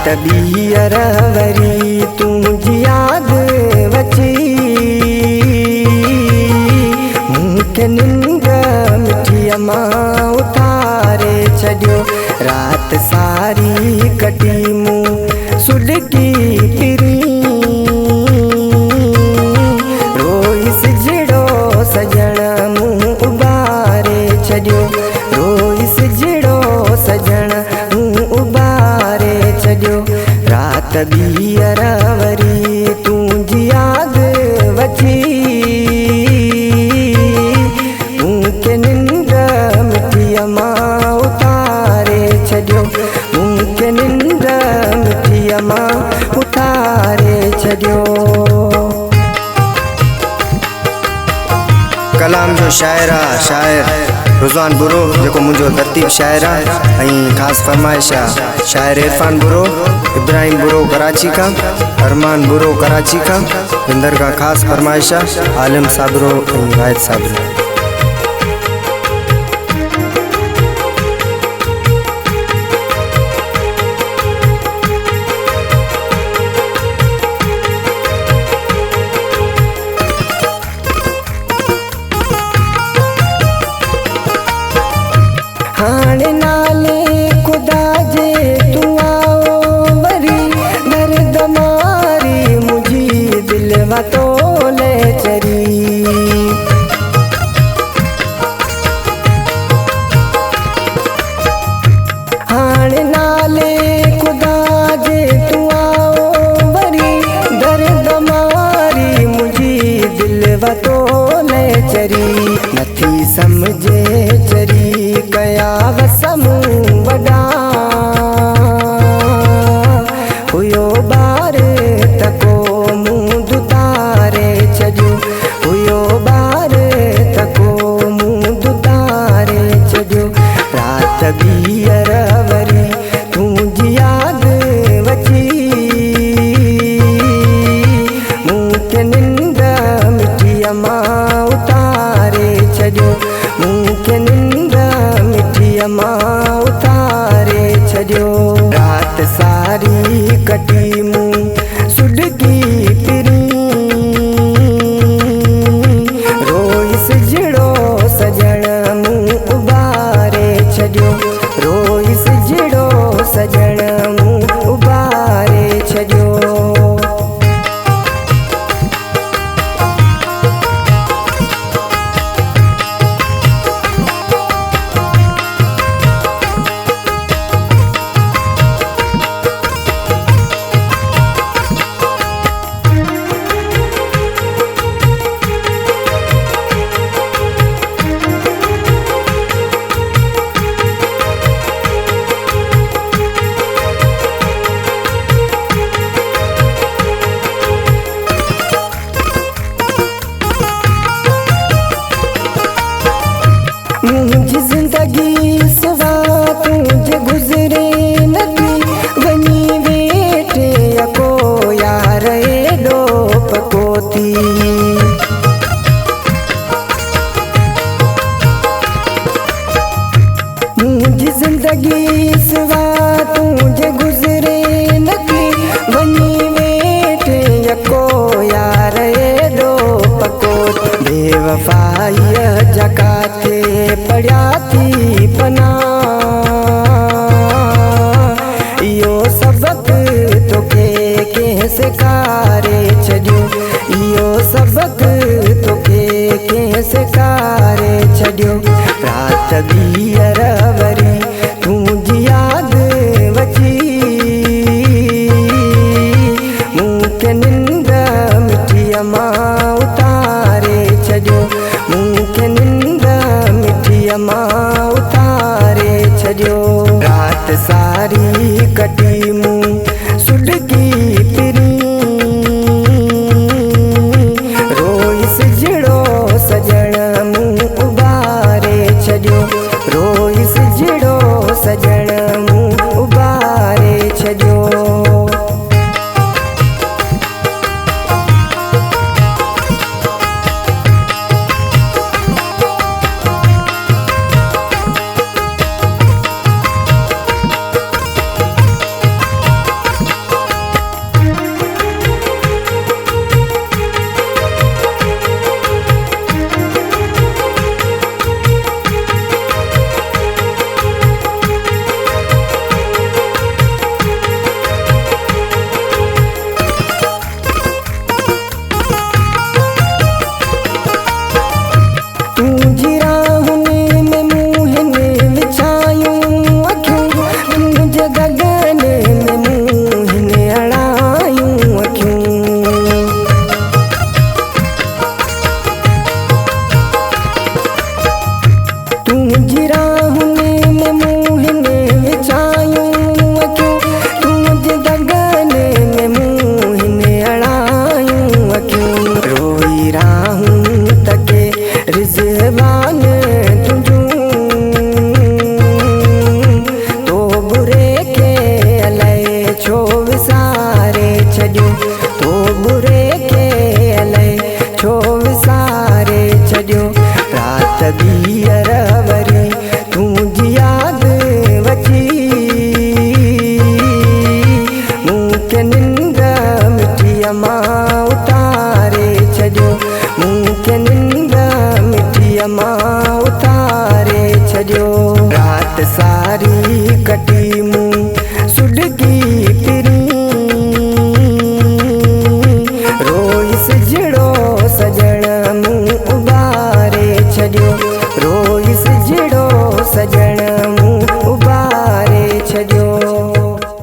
ॿीहर वरी तुंहिंजी यादि अची मूंखे निंड मिठीअ मां उथारे छॾियो। राति सारी कटी मूं सुॾकी फिरी रोई सिजड़ो सजण मूं उबारे छॾियो। रोई सिजड़ो सजण मूं उबारे छॾियो। राति ॿीहर वरी तुंहिंजी यादि अची मूंखे निंड मिठीअ मां उथारे छॾियो। मूंखे निंड मिठीअ मां उथारे छॾियो। कलाम जो शाइर आहे शाइर रुज़वान बुरो जेको मुंहिंजो तरतीब शाइर आहे ऐं ख़ासि फ़रमाइश आहे शाइर इरफान बुरो, इब्राहिम बुरो कराची खां, अरमान बुरो कराची खां, इंदर खां ख़ासि फ़रमाइश आहे आलिम साबरो ऐं वाहिद साबरो। हाणे नाले खुदा जे तूं आओ वरी दर्द मारी मुंहिंजी दिलि वतोले चरी। हाणे नाले खुदा जे तूं आओ वरी दर्द मारी मुंहिंजी दिलि वतोले चरी। नथी सम्झे चरी कया वसमूं वॾा हुयो ॿार त को मूं दुतारे छॾियो। हुयो ॿार त को मूं दुतारे छॾियो। राति ॿीहर वरी तुंहिंजी यादि अची मूंखे निंड मिठीअ मां उथारे छॾियो। मूंखे निंड मिठीअ मां उथारे छॾियो। राति सारी कटी मूं सुॾकी फिरी रोई सिजड़ो सजण मूं उबारे छॾियो। रोई सिजड़ो सजण मूं उबारे छॾियो। मुंहिंजी ज़िंदगी सिवा तुंहिंजे गुज़रे नथी वञी वेठे अको यार एॾो पको थी। मुंहिंजी ज़िंदगी सिवा तुंहिंजे गुज़रे नथी वञी वेठे अको यार एॾो पको। बेवफ़ाईअ जा काथे पढ़िया थी पना इहो सबक़ तोखे कंहिं सेखारे छॾियो। इहो ओ बुरे